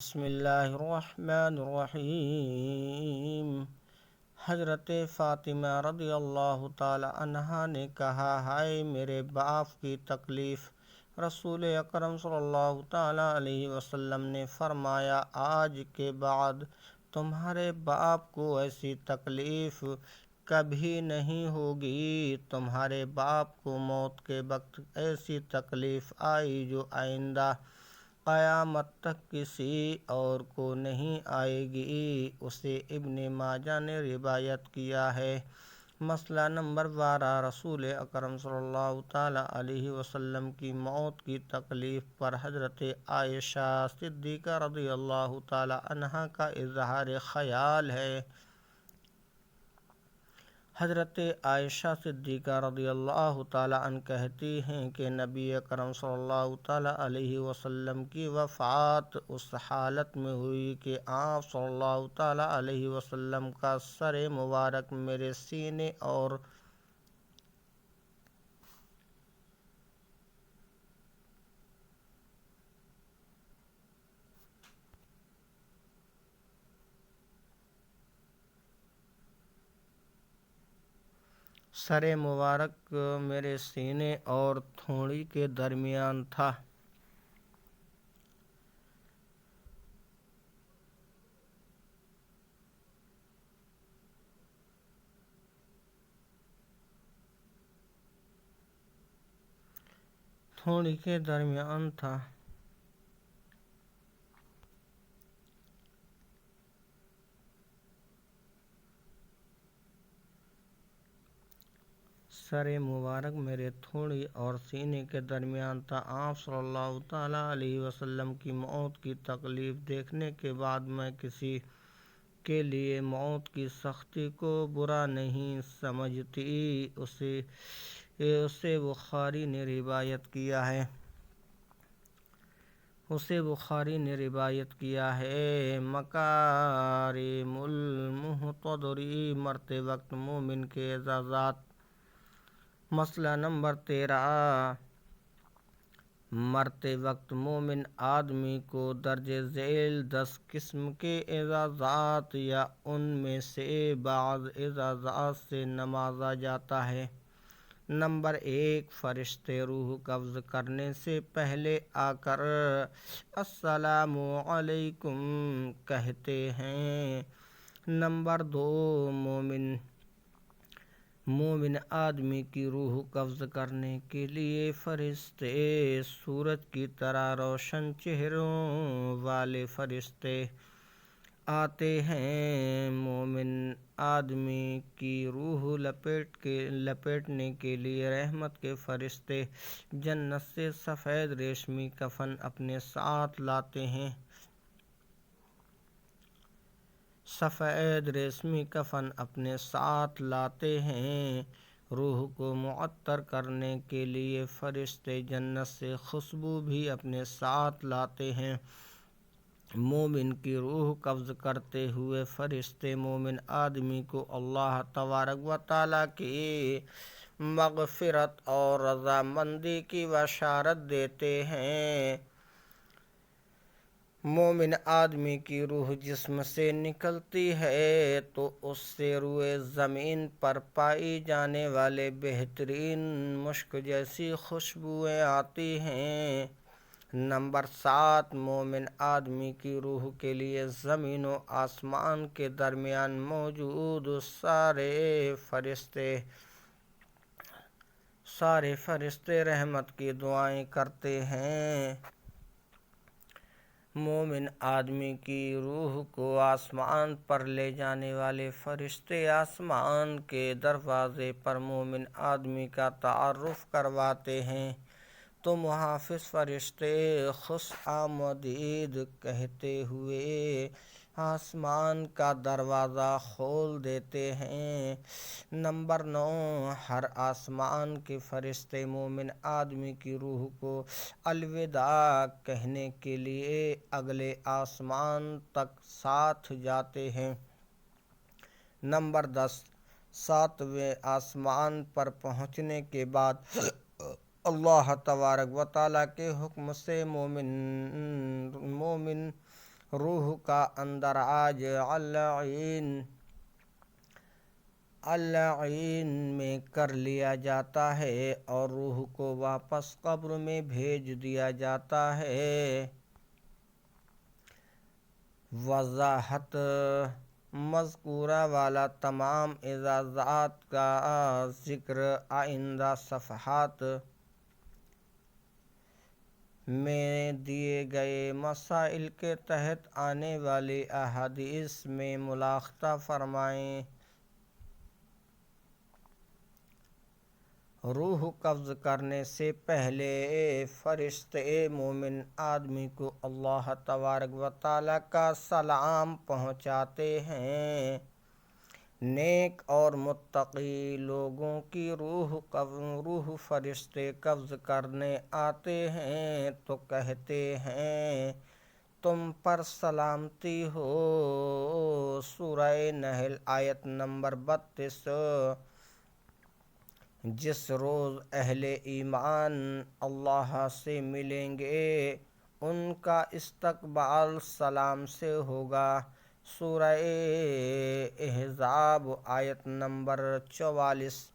بسم اللہ الرحمن الرحیم۔ حضرت فاطمہ رضی اللہ تعالی عنہا نے کہا، ہائے میرے باپ کی تکلیف! رسول اکرم صلی اللہ تعالی علیہ وسلم نے فرمایا، آج کے بعد تمہارے باپ کو ایسی تکلیف کبھی نہیں ہوگی۔ تمہارے باپ کو موت کے وقت ایسی تکلیف آئی جو آئندہ قیامت تک کسی اور کو نہیں آئے گی۔ اسے ابن ماجہ نے روایت کیا ہے۔ مسئلہ نمبر 12، رسول اکرم صلی اللہ تعالی علیہ وسلم کی موت کی تکلیف پر حضرت عائشہ صدیقہ رضی اللہ تعالی عنہا کا اظہار خیال ہے۔ حضرت عائشہ صدیقہ رضی اللہ تعالی عنہ کہتی ہیں کہ نبی اکرم صلی اللہ تعالی علیہ وسلم کی وفات اس حالت میں ہوئی کہ آپ صلی اللہ تعالی علیہ وسلم کا سر مبارک میرے سینے اور تھوڑی کے درمیان تھا۔ سر مبارک میرے تھوڑی اور سینے کے درمیان تھا۔ آپ صلی اللہ تعالی علیہ وسلم کی موت کی تکلیف دیکھنے کے بعد میں کسی کے لیے موت کی سختی کو برا نہیں سمجھتی۔ اسے بخاری نے روایت کیا ہے۔ مکارم المحتضرین مرتے وقت مومن کے اعزازات۔ مسئلہ نمبر 13، مرتے وقت مومن آدمی کو درج ذیل 10 قسم کے اعزازات یا ان میں سے بعض اعزازات سے نوازا جاتا ہے۔ نمبر 1، فرشتے روح قبض کرنے سے پہلے آ کر السلام علیکم کہتے ہیں۔ نمبر 2، مومن آدمی کی روح قبض کرنے کے لیے فرشتے سورج کی طرح روشن چہروں والے فرشتے آتے ہیں۔ مومن آدمی کی روح لپیٹنے کے لیے رحمت کے فرشتے جنت سے سفید ریشمی کفن اپنے ساتھ لاتے ہیں۔ روح کو معطر کرنے کے لیے فرشتے جنت سے خوشبو بھی اپنے ساتھ لاتے ہیں۔ مومن کی روح قبض کرتے ہوئے فرشتے مومن آدمی کو اللہ تبارک و تعالیٰ کی مغفرت اور رضامندی کی بشارت دیتے ہیں۔ مومن آدمی کی روح جسم سے نکلتی ہے تو اس سے روئے زمین پر پائی جانے والے بہترین مشک جیسی خوشبوئیں آتی ہیں۔ نمبر 7، مومن آدمی کی روح کے لیے زمین و آسمان کے درمیان موجود سارے فرشتے رحمت کی دعائیں کرتے ہیں۔ مومن آدمی کی روح کو آسمان پر لے جانے والے فرشتے آسمان کے دروازے پر مومن آدمی کا تعارف کرواتے ہیں تو محافظ فرشتے خوش آمدید کہتے ہوئے آسمان کا دروازہ کھول دیتے ہیں۔ نمبر 9، ہر آسمان کے فرشتے مومن آدمی کی روح کو الوداع کہنے کے لیے اگلے آسمان تک ساتھ جاتے ہیں۔ نمبر 10، 7ویں آسمان پر پہنچنے کے بعد اللہ تبارک و تعالیٰ کے حکم سے مومن روح کا اندراج العین میں کر لیا جاتا ہے اور روح کو واپس قبر میں بھیج دیا جاتا ہے۔ وضاحت: مذکورہ والا تمام اعزازات کا ذکر آئندہ صفحات میں دیے گئے مسائل کے تحت آنے والی احادیث میں ملاحظہ فرمائیں۔ روح قبض کرنے سے پہلے فرشتے مومن آدمی کو اللہ تبارک و تعالیٰ کا سلام پہنچاتے ہیں۔ نیک اور متقی لوگوں کی روح فرشتے قبض کرنے آتے ہیں تو کہتے ہیں تم پر سلامتی ہو۔ سورہ نحل آیت نمبر 32۔ جس روز اہل ایمان اللہ سے ملیں گے ان کا استقبال سلام سے ہوگا۔ سورہ احزاب آیت نمبر 44۔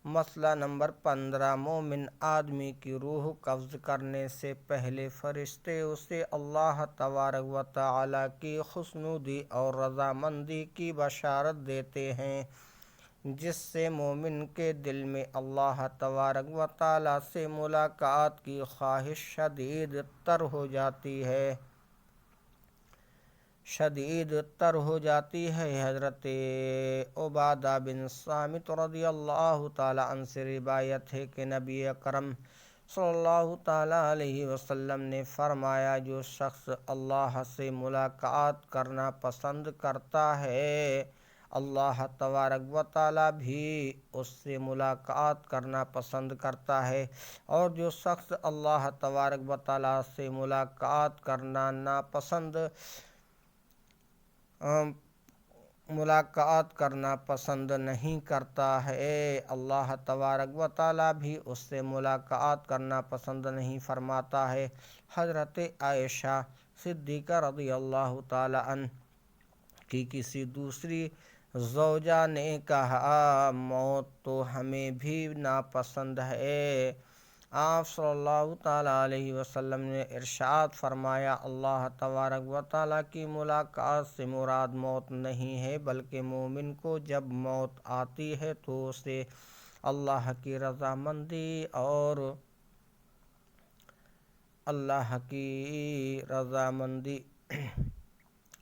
مسئلہ نمبر 15۔ مومن آدمی کی روح قبض کرنے سے پہلے فرشتے اسے اللہ تبارک و تعالیٰ کی خوشنودی اور رضامندی کی بشارت دیتے ہیں، جس سے مومن کے دل میں اللہ تبارک و تعالیٰ سے ملاقات کی خواہش شدید تر ہو جاتی ہے۔ حضرت عبادہ بن صامت رضی اللہ تعالیٰ عنہ سے روایت ہے کہ نبی اکرم صلی اللہ تعالیٰ علیہ وسلم نے فرمایا، جو شخص اللہ سے ملاقات کرنا پسند کرتا ہے اللہ تبارک و تعالیٰ بھی اس سے ملاقات کرنا پسند کرتا ہے، اور جو شخص اللہ تبارک و تعالیٰ سے ملاقات کرنا پسند نہیں کرتا ہے، اللہ تبارک و تعالیٰ بھی اس سے ملاقات کرنا پسند نہیں فرماتا ہے۔ حضرت عائشہ صدیقہ رضی اللہ تعالیٰ عنہ کی کسی دوسری زوجہ نے کہا، موت تو ہمیں بھی ناپسند ہے۔ آپ صلی اللہ تعالیٰ علیہ وسلم نے ارشاد فرمایا، اللہ تبارک و تعالیٰ کی ملاقات سے مراد موت نہیں ہے، بلکہ مومن کو جب موت آتی ہے تو اسے اللہ کی رضامندی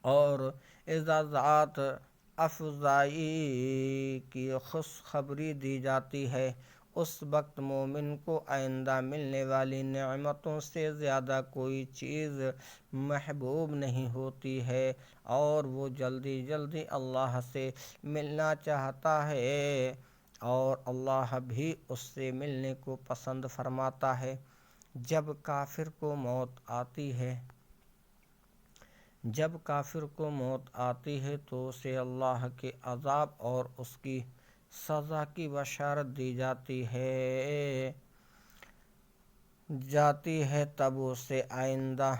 اور اعزازات افزائی کی خوشخبری دی جاتی ہے۔ اس وقت مومن کو آئندہ ملنے والی نعمتوں سے زیادہ کوئی چیز محبوب نہیں ہوتی ہے، اور وہ جلدی جلدی اللہ سے ملنا چاہتا ہے، اور اللہ بھی اس سے ملنے کو پسند فرماتا ہے۔ جب کافر کو موت آتی ہے تو اسے اللہ کے عذاب اور اس کی سزا کی بشارت دی جاتی ہے، تب اسے آئندہ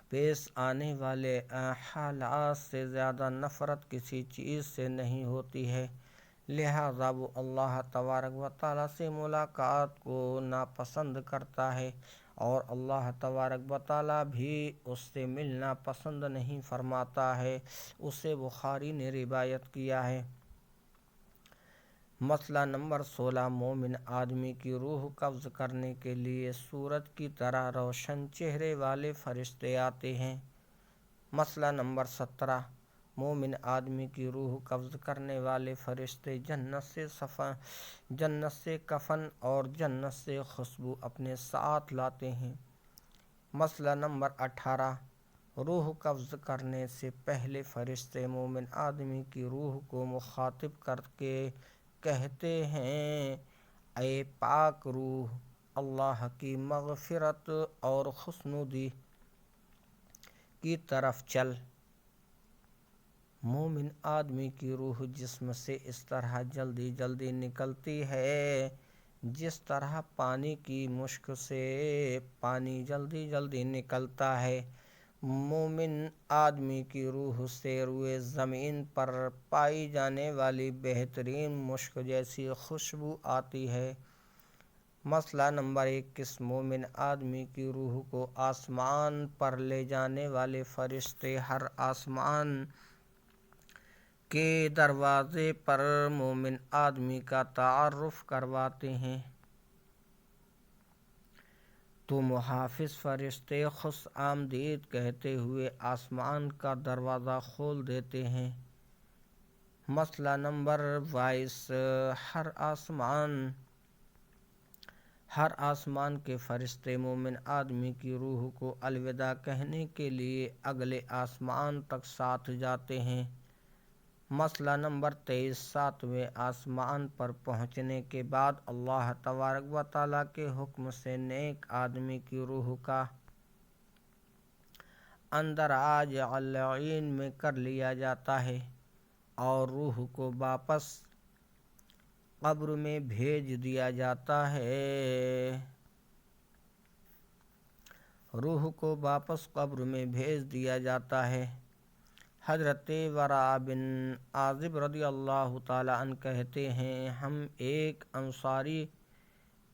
پیش آنے والے حالات سے زیادہ نفرت کسی چیز سے نہیں ہوتی ہے، لہذا وہ اللہ تبارک و تعالیٰ سے ملاقات کو ناپسند کرتا ہے، اور اللہ تبارک و تعالیٰ بھی اس سے ملنا پسند نہیں فرماتا ہے۔ اسے بخاری نے روایت کیا ہے۔ مسئلہ نمبر 16۔ مومن آدمی کی روح قبض کرنے کے لیے سورج کی طرح روشن چہرے والے فرشتے آتے ہیں۔ مسئلہ نمبر 17۔ مومن آدمی کی روح قبض کرنے والے فرشتے جنت سے کفن اور جنت سے خوشبو اپنے ساتھ لاتے ہیں۔ مسئلہ نمبر 18۔ روح قبض کرنے سے پہلے فرشتے مومن آدمی کی روح کو مخاطب کر کے کہتے ہیں، اے پاک روح، اللہ کی مغفرت اور خوشنودی کی طرف چل۔ مومن آدمی کی روح جسم سے اس طرح جلدی جلدی نکلتی ہے جس طرح پانی کی مشک سے پانی جلدی جلدی نکلتا ہے۔ مومن آدمی کی روح سے روئے زمین پر پائی جانے والی بہترین مشک جیسی خوشبو آتی ہے۔ مسئلہ نمبر 21، مومن آدمی کی روح کو آسمان پر لے جانے والے فرشتے ہر آسمان کے دروازے پر مومن آدمی کا تعارف کرواتے ہیں، تو محافظ فرشتے خوش آمدید کہتے ہوئے آسمان کا دروازہ کھول دیتے ہیں۔ مسئلہ نمبر 22، ہر آسمان کے فرشتے مومن آدمی کی روح کو الوداع کہنے کے لیے اگلے آسمان تک ساتھ جاتے ہیں۔ مسئلہ نمبر 23، ساتویں آسمان پر پہنچنے کے بعد اللہ تبارک و تعالیٰ کے حکم سے نیک آدمی کی روح کا اندراج علیین میں کر لیا جاتا ہے اور روح کو واپس قبر میں بھیج دیا جاتا ہے۔ حضرت براء بن عازب رضی اللہ تعالیٰ عنہ کہتے ہیں، ہم ایک انصاری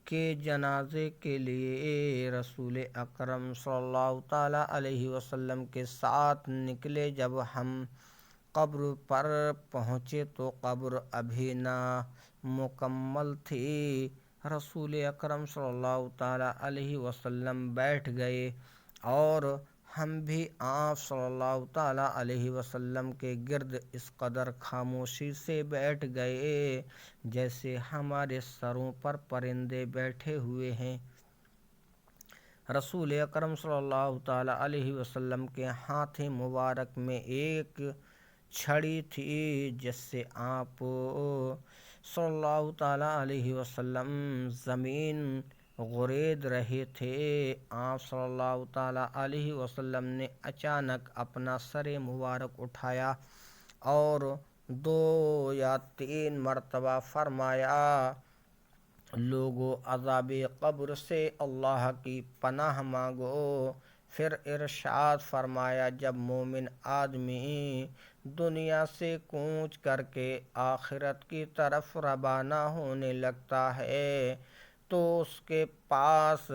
کے جنازے کے لیے رسول اکرم صلی اللہ تعالیٰ علیہ وسلم کے ساتھ نکلے۔ جب ہم قبر پر پہنچے تو قبر ابھی نا مکمل تھی۔ رسول اکرم صلی اللہ تعالیٰ علیہ وسلم بیٹھ گئے اور ہم بھی آپ صلی اللہ تعالیٰ علیہ وسلم کے گرد اس قدر خاموشی سے بیٹھ گئے جیسے ہمارے سروں پر پرندے بیٹھے ہوئے ہیں۔ رسول اکرم صلی اللہ تعالیٰ علیہ وسلم کے ہاتھ مبارک میں ایک چھڑی تھی جس سے آپ صلی اللہ تعالیٰ علیہ وسلم زمین غرید رہے تھے۔ آپ صلی اللہ تعالیٰ علیہ وسلم نے اچانک اپنا سر مبارک اٹھایا اور 2 یا 3 مرتبہ فرمایا، لوگو عذاب قبر سے اللہ کی پناہ مانگو۔ پھر ارشاد فرمایا، جب مومن آدمی دنیا سے کوچ کر کے آخرت کی طرف روانہ ہونے لگتا ہے تو اس کے پاس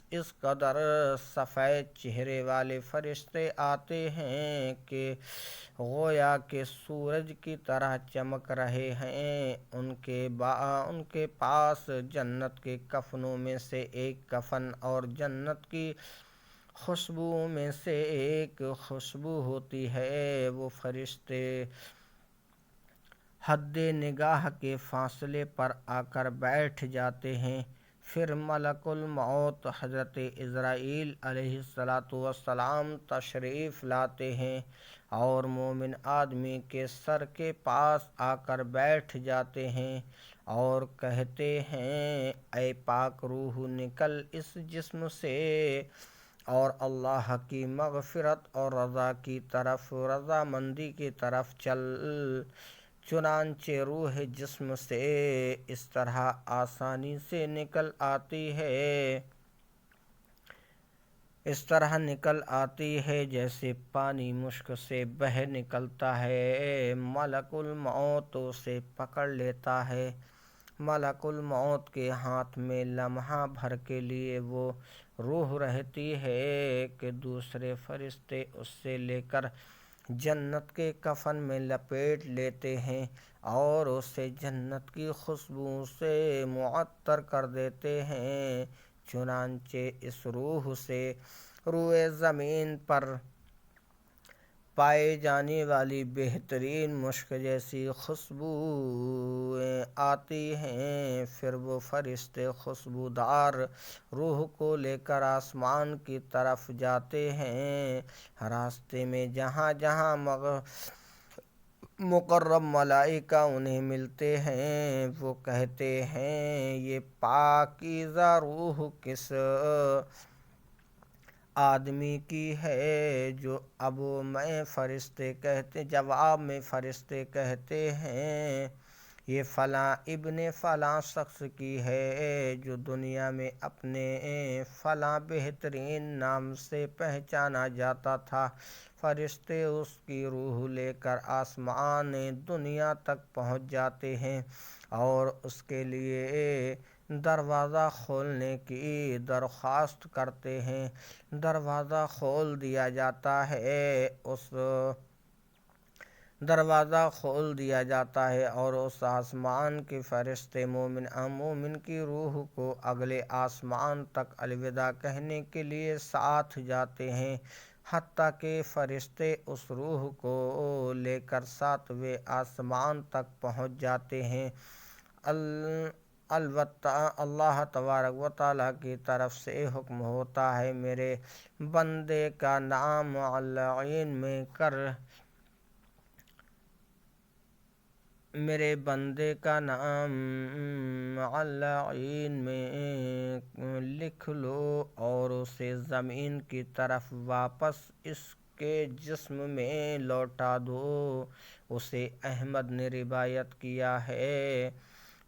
اس قدر سفید چہرے والے فرشتے آتے ہیں کہ گویا کہ سورج کی طرح چمک رہے ہیں۔ ان کے پاس جنت کے کفنوں میں سے ایک کفن اور جنت کی خوشبو میں سے ایک خوشبو ہوتی ہے۔ وہ فرشتے حد نگاہ کے فاصلے پر آ کر بیٹھ جاتے ہیں۔ پھر ملک الموت حضرت عزرائیل علیہ السلام تشریف لاتے ہیں اور مومن آدمی کے سر کے پاس آ کر بیٹھ جاتے ہیں اور کہتے ہیں، اے پاک روح، نکل اس جسم سے اور اللہ کی مغفرت اور رضامندی کی طرف چل۔ چنانچہ روح جسم سے اس طرح آسانی سے نکل آتی ہے جیسے پانی مشک سے بہہ نکلتا ہے۔ ملک الموت اسے پکڑ لیتا ہے۔ ملک الموت کے ہاتھ میں لمحہ بھر کے لیے وہ روح رہتی ہے کہ دوسرے فرشتے اس سے لے کر جنت کے کفن میں لپیٹ لیتے ہیں اور اسے جنت کی خوشبو سے معطر کر دیتے ہیں۔ چنانچہ اس روح سے روئے زمین پر پائے جانے والی بہترین مشک جیسی خوشبوئیں آتی ہیں۔ پھر وہ فرشتے خوشبودار روح کو لے کر آسمان کی طرف جاتے ہیں۔ راستے میں جہاں جہاں مقرب ملائکہ انہیں ملتے ہیں وہ کہتے ہیں، یہ پاکیزہ روح کس آدمی کی ہے؟ جواب میں فرشتے کہتے ہیں، یہ فلاں ابن فلاں شخص کی ہے جو دنیا میں اپنے فلاں بہترین نام سے پہچانا جاتا تھا۔ فرشتے اس کی روح لے کر آسمان دنیا تک پہنچ جاتے ہیں اور اس کے لیے دروازہ کھولنے کی درخواست کرتے ہیں۔ دروازہ کھول دیا جاتا ہے، اور اس آسمان کے فرشتے مومن کی روح کو اگلے آسمان تک الوداع کہنے کے لیے ساتھ جاتے ہیں، حتیٰ کہ فرشتے اس روح کو لے کر 7ویں آسمان تک پہنچ جاتے ہیں۔ البتہ اللہ تبارک و تعالیٰ کی طرف سے حکم ہوتا ہے، میرے بندے کا نام علین میں لکھ لو اور اسے زمین کی طرف واپس اس کے جسم میں لوٹا دو۔ اسے احمد نے روایت کیا ہے۔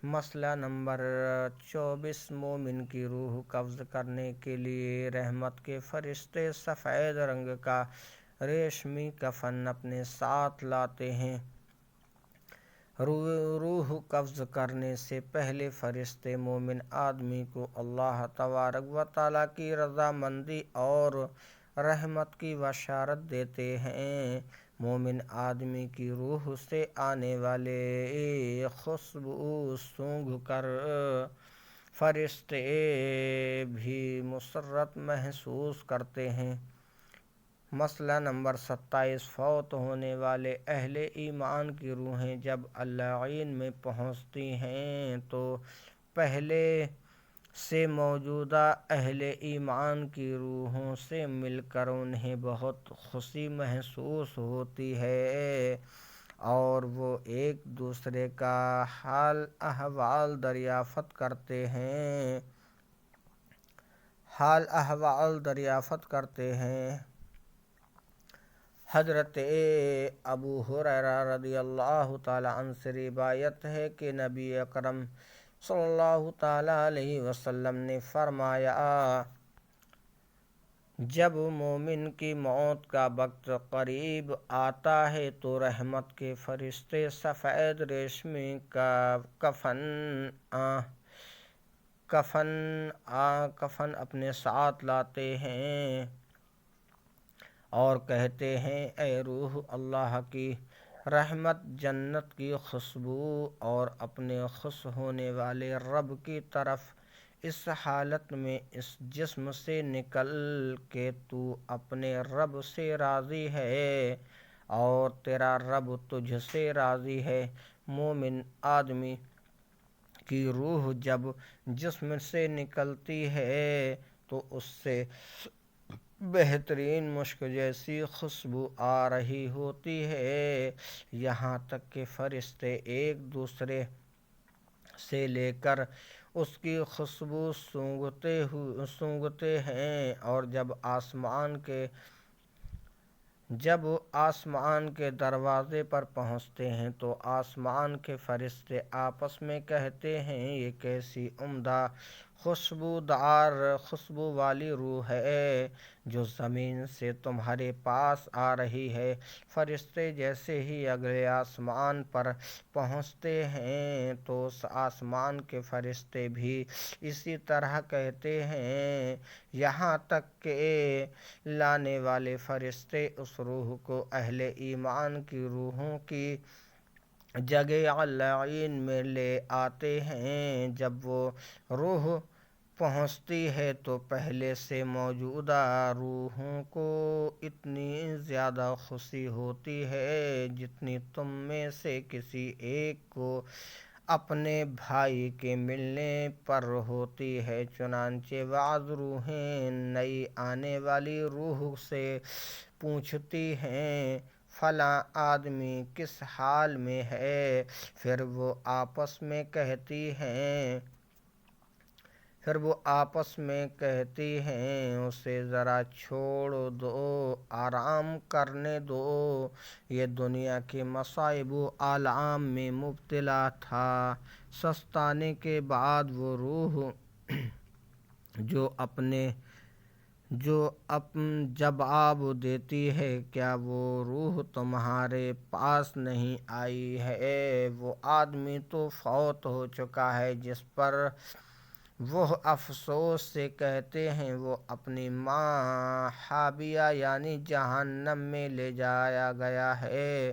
مسئلہ نمبر 24، مومن کی روح قبض کرنے کے لیے رحمت کے فرشتے سفید رنگ کا ریشمی کفن اپنے ساتھ لاتے ہیں۔ روح قبض کرنے سے پہلے فرشتے مومن آدمی کو اللہ تبارک و تعالیٰ کی رضامندی اور رحمت کی بشارت دیتے ہیں۔ مومن آدمی کی روح سے آنے والی خوشبو سونگھ کر فرشتے بھی مسرت محسوس کرتے ہیں۔ مسئلہ نمبر 27، فوت ہونے والے اہل ایمان کی روحیں جب علین میں پہنچتی ہیں تو پہلے سے موجودہ اہل ایمان کی روحوں سے مل کر انہیں بہت خوشی محسوس ہوتی ہے اور وہ ایک دوسرے کا حال احوال دریافت کرتے ہیں۔ حضرت ابو ہریرہ رضی اللہ تعالیٰ عنہ سے روایت ہے کہ نبی اکرم صلی اللہ تعالیٰ علیہ وسلم نے فرمایا، جب مومن کی موت کا وقت قریب آتا ہے تو رحمت کے فرشتے سفید ریشمی کفن اپنے ساتھ لاتے ہیں اور کہتے ہیں، اے روح اللہ کی رحمت، جنت کی خوشبو اور اپنے خوش ہونے والے رب کی طرف اس حالت میں اس جسم سے نکل کہ تو اپنے رب سے راضی ہے اور تیرا رب تجھ سے راضی ہے۔ مومن آدمی کی روح جب جسم سے نکلتی ہے تو اس سے بہترین مشک جیسی خوشبو آ رہی ہوتی ہے، یہاں تک کہ فرشتے ایک دوسرے سے لے کر اس کی خوشبو سونگھتے ہیں، اور جب آسمان کے دروازے پر پہنچتے ہیں تو آسمان کے فرشتے آپس میں کہتے ہیں، یہ کیسی عمدہ خوشبو والی روح ہے جو زمین سے تمہارے پاس آ رہی ہے۔ فرشتے جیسے ہی اگلے آسمان پر پہنچتے ہیں تو اس آسمان کے فرشتے بھی اسی طرح کہتے ہیں، یہاں تک کہ لانے والے فرشتے اس روح کو اہل ایمان کی روحوں کی جگہ علین میں لے آتے ہیں۔ جب وہ روح پہنچتی ہے تو پہلے سے موجودہ روحوں کو اتنی زیادہ خوشی ہوتی ہے جتنی تم میں سے کسی ایک کو اپنے بھائی کے ملنے پر ہوتی ہے۔ چنانچہ بعض روحیں نئی آنے والی روح سے پوچھتی ہیں، فلاں آدمی کس حال میں ہے؟ پھر وہ آپس میں کہتی ہیں، پھر وہ آپس میں کہتی ہیں اسے ذرا چھوڑ دو، آرام کرنے دو، یہ دنیا کے مصائب و آلام میں مبتلا تھا۔ سستانے کے بعد وہ روح جواب دیتی ہے، کیا وہ روح تمہارے پاس نہیں آئی ہے؟ وہ آدمی تو فوت ہو چکا ہے جس پر وہ افسوس سے کہتے ہیں وہ اپنی ماں حاویہ یعنی جہنم میں لے جایا گیا ہے۔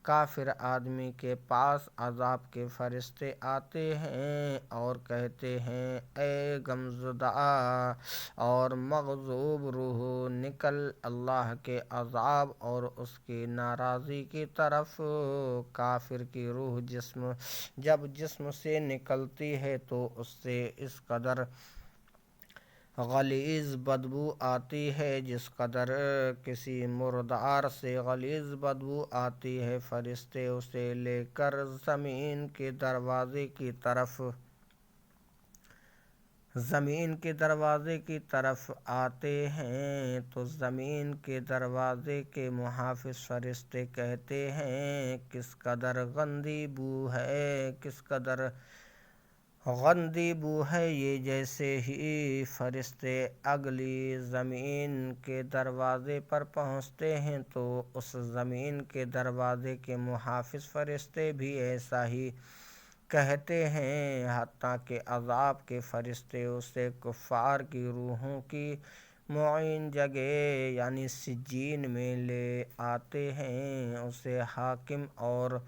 کافر آدمی کے پاس عذاب کے فرشتے آتے ہیں اور کہتے ہیں، اے غمزدہ اور مغضوب روح، نکل اللہ کے عذاب اور اس کی ناراضی کی طرف۔ کافر کی روح جب جسم سے نکلتی ہے تو اس سے اس قدر غلیظ بدبو آتی ہے جس قدر کسی مردار سے غلیظ بدبو آتی ہے۔ فرشتے اسے لے کر زمین کے دروازے کی طرف آتے ہیں تو زمین کے دروازے کے محافظ فرشتے کہتے ہیں، کس قدر گندی بو ہے یہ۔ جیسے ہی فرشتے اگلی زمین کے دروازے پر پہنچتے ہیں تو اس زمین کے دروازے کے محافظ فرشتے بھی ایسا ہی کہتے ہیں، حتیٰ کہ عذاب کے فرشتے اسے کفار کی روحوں کی معین جگہ یعنی سجین میں لے آتے ہیں۔ اسے حاکم اور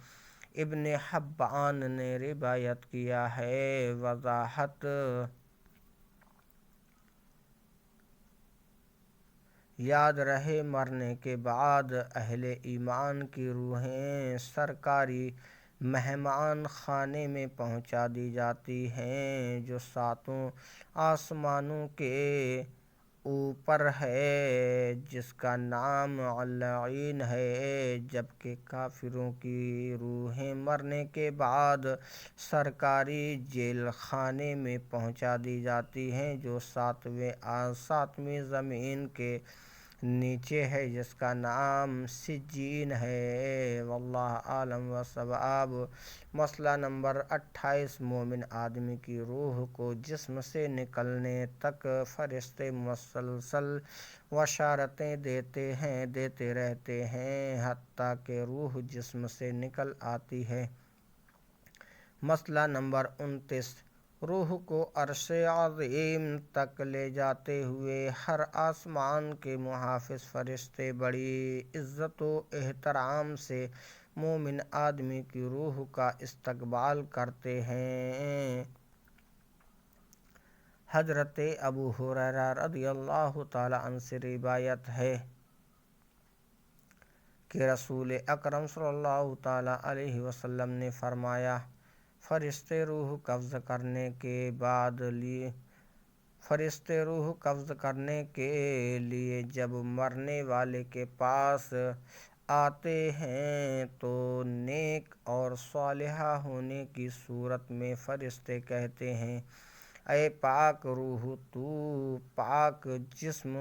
ابن حبان نے روایت کیا ہے۔ وضاحت: یاد رہے، مرنے کے بعد اہل ایمان کی روحیں سرکاری مہمان خانے میں پہنچا دی جاتی ہیں جو ساتوں آسمانوں کے اوپر ہے، جس کا نام علیین ہے، جبکہ کافروں کی روحیں مرنے کے بعد سرکاری جیل خانے میں پہنچا دی جاتی ہیں جو ساتویں زمین کے نیچے ہے، جس کا نام سجین ہے۔ واللہ اعلم والصواب۔ مسئلہ نمبر 28 مومن آدمی کی روح کو جسم سے نکلنے تک فرشتے مسلسل بشارتیں دیتے رہتے ہیں حتیٰ کہ روح جسم سے نکل آتی ہے۔ مسئلہ نمبر 29 روح کو عرش عظیم تک لے جاتے ہوئے ہر آسمان کے محافظ فرشتے بڑی عزت و احترام سے مومن آدمی کی روح کا استقبال کرتے ہیں۔ حضرت ابو ہریرہ رضی اللہ تعالی عنہ سے روایت ہے کہ رسول اکرم صلی اللہ تعالی علیہ وسلم نے فرمایا، فرشتے روح قبض کرنے کے لیے جب مرنے والے کے پاس آتے ہیں تو نیک اور صالحہ ہونے کی صورت میں فرشتے کہتے ہیں، اے پاک روح، تو پاک جسم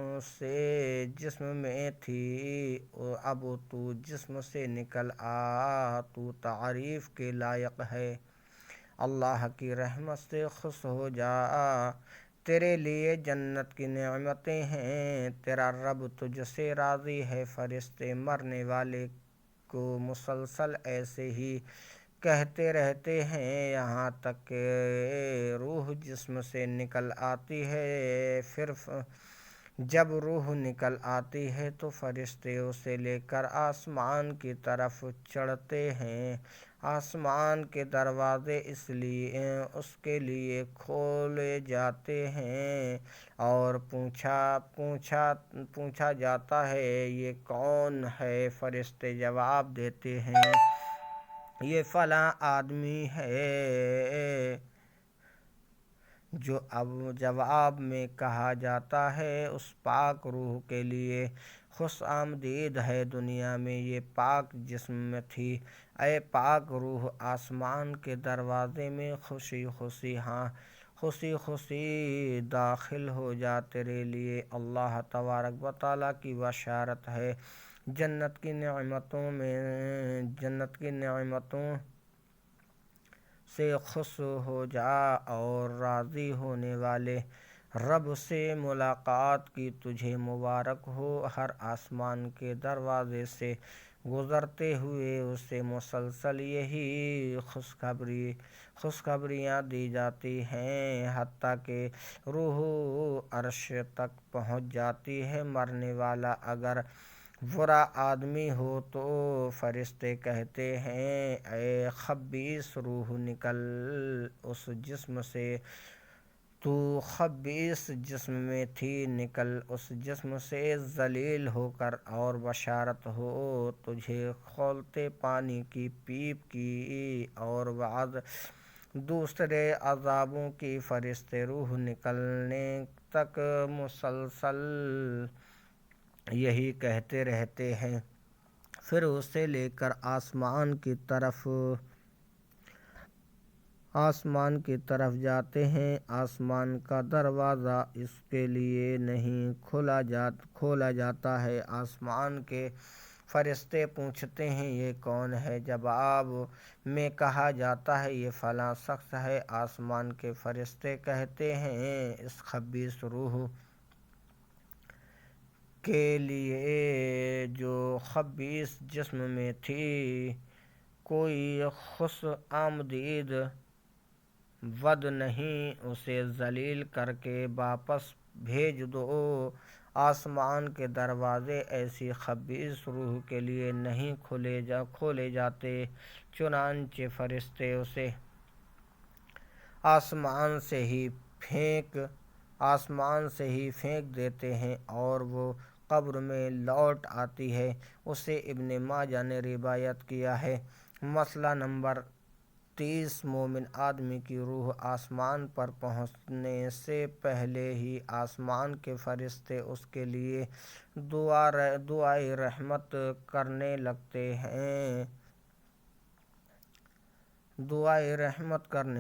میں تھی، اب تو جسم سے نکل آ، تو تعریف کے لائق ہے، اللہ کی رحمت سے خوش ہو جا، تیرے لیے جنت کی نعمتیں ہیں، تیرا رب تجھ سے راضی ہے۔ فرشتے مرنے والے کو مسلسل ایسے ہی کہتے رہتے ہیں یہاں تک کہ روح جسم سے نکل آتی ہے۔ پھر جب روح نکل آتی ہے تو فرشتے اسے لے کر آسمان کی طرف چڑھتے ہیں۔ آسمان کے دروازے اس کے لیے کھولے جاتے ہیں اور پوچھا جاتا ہے، یہ کون ہے؟ فرشتے جواب دیتے ہیں، یہ فلاں آدمی ہے۔ جواب میں کہا جاتا ہے، اس پاک روح کے لیے خوش آمدید ہے، دنیا میں یہ پاک جسم میں تھی۔ اے پاک روح، آسمان کے دروازے میں خوشی خوشی خوشی داخل ہو جا، تیرے لیے اللہ تبارک و تعالیٰ کی بشارت ہے۔ جنت کی نعمتوں سے خوش ہو جا اور راضی ہونے والے رب سے ملاقات کی تجھے مبارک ہو۔ ہر آسمان کے دروازے سے گزرتے ہوئے اسے مسلسل یہی خوشخبریاں دی جاتی ہیں، حتیٰ کہ روح عرش تک پہنچ جاتی ہے۔ مرنے والا اگر برا آدمی ہو تو فرشتے کہتے ہیں، اے خبیث روح، نکل اس جسم سے، تو خبیث جسم میں تھی، نکل اس جسم سے ذلیل ہو کر، اور بشارت ہو تجھے کھولتے پانی کی پیپ کی اور بعض دوسرے عذابوں کی۔ فرشتے روح نکلنے تک مسلسل یہی کہتے رہتے ہیں، پھر اسے لے کر آسمان کی طرف جاتے ہیں۔ آسمان کا دروازہ اس کے لیے نہیں کھولا جاتا ہے۔ آسمان کے فرشتے پوچھتے ہیں، یہ کون ہے؟ جواب میں کہا جاتا ہے، یہ فلاں شخص ہے۔ آسمان کے فرشتے کہتے ہیں، اس خبیث روح کے لیے جو خبیث جسم میں تھی کوئی خوش آمدید ود نہیں، اسے ذلیل کر کے واپس بھیج دو۔ آسمان کے دروازے ایسی خبیث روح کے لیے نہیں کھولے جاتے، چنانچہ فرشتے اسے آسمان سے ہی پھینک دیتے ہیں اور وہ قبر میں لوٹ آتی ہے۔ اسے ابن ماجہ نے روایت کیا ہے۔ مسئلہ نمبر 30، مومن آدمی کی روح آسمان پر پہنچنے سے پہلے ہی آسمان کے فرشتے اس کے لیے دعائے رحمت کرنے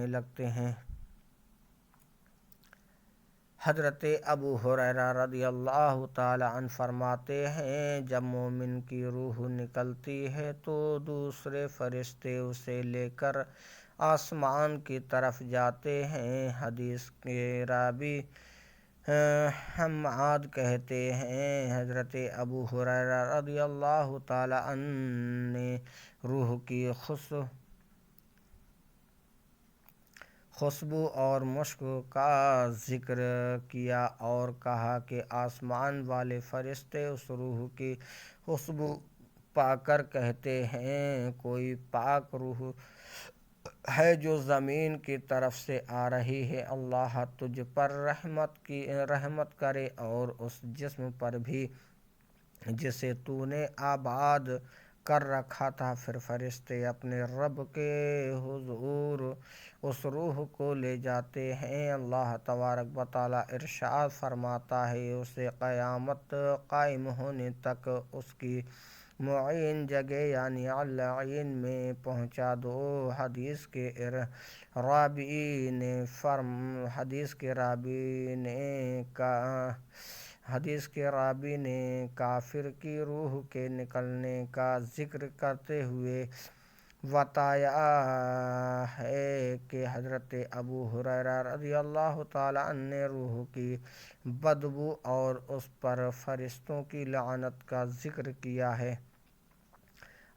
لگتے ہیں۔ حضرت ابو ہریرہ رضی اللہ تعالی عنہ فرماتے ہیں، جب مومن کی روح نکلتی ہے تو دوسرے فرشتے اسے لے کر آسمان کی طرف جاتے ہیں۔ حدیث کے راوی حماد کہتے ہیں، حضرت ابو ہریرہ رضی اللہ تعالی عنہ نے روح کی خوشبو اور مشک کا ذکر کیا اور کہا کہ آسمان والے فرشتے اس روح کی خوشبو پا کر کہتے ہیں، کوئی پاک روح ہے جو زمین کی طرف سے آ رہی ہے، اللہ تجھ پر رحمت کرے اور اس جسم پر بھی جسے تو نے آباد کر رکھا تھا۔ پھر فرشتے اپنے رب کے حضور اس روح کو لے جاتے ہیں۔ اللہ تبارک و تعالیٰ ارشاد فرماتا ہے، اسے قیامت قائم ہونے تک اس کی معین جگہ یعنی علیین میں پہنچا دو۔ حدیث کے راوی نے کافر کی روح کے نکلنے کا ذکر کرتے ہوئے بتایا ہے کہ حضرت ابو ہریرہ رضی اللہ تعالی عنہ نے روح کی بدبو اور اس پر فرشتوں کی لعنت کا ذکر کیا ہے۔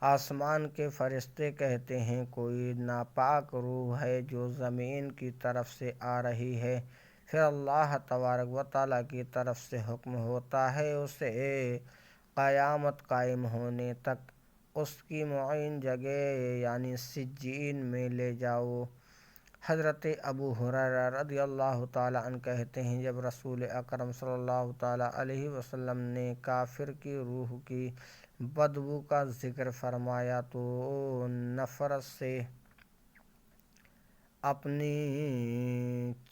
آسمان کے فرشتے کہتے ہیں، کوئی ناپاک روح ہے جو زمین کی طرف سے آ رہی ہے۔ پھر اللہ تبارک و تعالیٰ کی طرف سے حکم ہوتا ہے، اسے قیامت قائم ہونے تک اس کی معین جگہ یعنی سجین میں لے جاؤ۔ حضرت ابو ہریرہ رضی اللہ تعالی عنہ کہتے ہیں، جب رسول اکرم صلی اللہ تعالی علیہ وسلم نے کافر کی روح کی بدبو کا ذکر فرمایا تو نفرت سے اپنی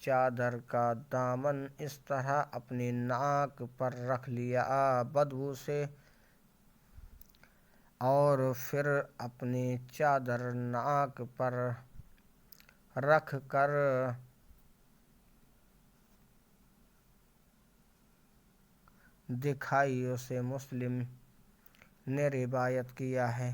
چادر کا دامن اس طرح اپنی ناک پر رکھ لیا بدبو سے، اور پھر اپنی چادر ناک پر رکھ کر دکھائی اسے مسلم نے روایت کیا ہے۔